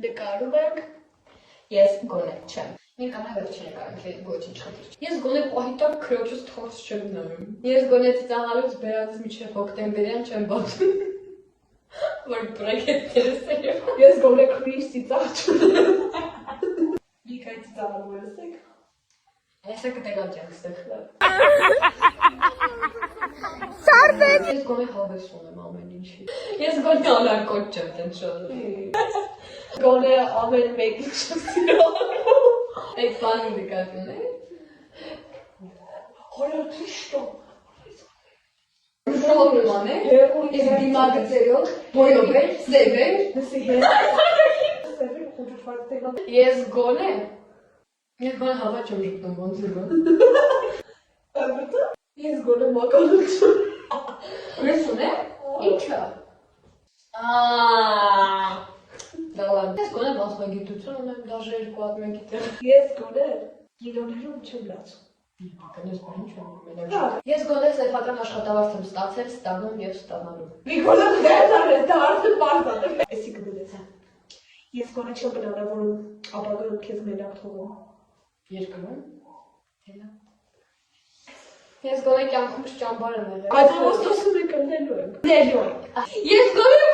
Նկարում ենք։ Ես գոնե չեմ։ Մենք ամենավերջինը կարանք ոչինչ խնդիր։ Ես գոնե պահի տակ քրոջս թորս չեմ նայում։ Ես գոնե ծիծաղալուց բերած միջև հոկտեմբերյան չեմ բացում։ Որ բրակետներս եմ։ Ես գոնե քրիս ծիծաղ չունեմ։ Լիքայ ծիծաղալու եսեք։ Այսը կտեղալ չենք ստեղծել։ Սարդեն։ Ես գոնե հավես ունեմ ամեն ինչի։ Ես գոնե ալարկոտ չեմ տեն շոռ։ Գոնե ամեն մեկի չսիրում։ Այդ բանը նկատում է։ Հորոթի շտո։ Շոռման է։ Ես դիմագծերով, բոյով է, սև է։ Նսի հետ։ Սև է, խոջուտ վարդեղան։ Ես գոնե։ Ես գոնե հավա չեմ ժպտում ոնց է գոն։ Աբտա։ Ես գոնե մականություն։ Ես ունե։ Ինչա։ Դալան։ Ես գոնե մասնագիտություն ունեմ, դաժե երկու հատ մեկի տեղ։ Ես գոնե կինոներում չեմ լացում։ Ականես բան չեմ մենակ։ Ես գոնե սեփական աշխատավարձ եմ ստացել, ստանում եւ ստանալու։ Մի գոնե դերտար է, դա արդեն բարձ է։ Էսի կդեցա։ Ես գոնե չեմ բնավորում ապագայում քեզ մենակ թողում։ Երկրում։ Թելա։ Ես գոնե կյանքում ճամբար եմ եղել։ Բայց ոսկոսում եք լելու եմ։ Լելու եմ։ Ես գոնե